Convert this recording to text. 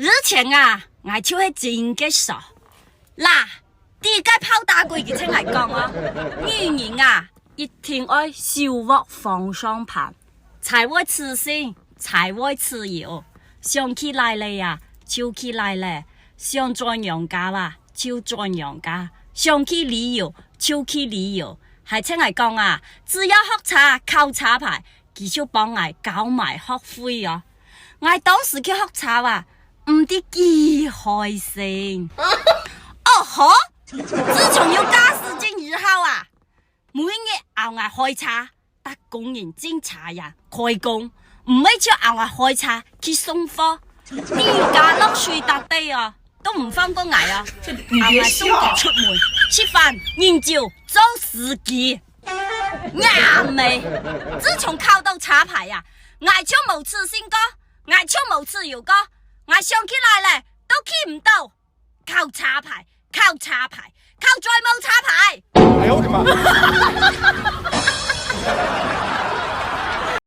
以前啊，我就係真嘅傻。嗱，點解拋打過嘅聽嚟講啊？女人啊，一定愛小鑊放上盤，才會自信，才會自由。想起來了呀，就起來了；想轉陽家啦，就轉陽家；想去旅遊，就去旅遊。係聽嚟講啊，只要學茶考茶牌，佢就幫我交埋學費啊！我當時去學茶啊，唔知幾開心。哦呵！自從有家事證以後啊，每日熬我開茶，得工人偵茶人開工，唔係就熬我開茶去送貨，啲家落水搭地啊，都唔放過我啊！熬我送佢出門吃飯、研究、做司機，啱未？自從考到茶牌啊，我就冇自信過，我就冇自由過，我想起來咧都起唔到，考茶牌。靠茶牌，靠再冇茶牌。哎呦我的媽！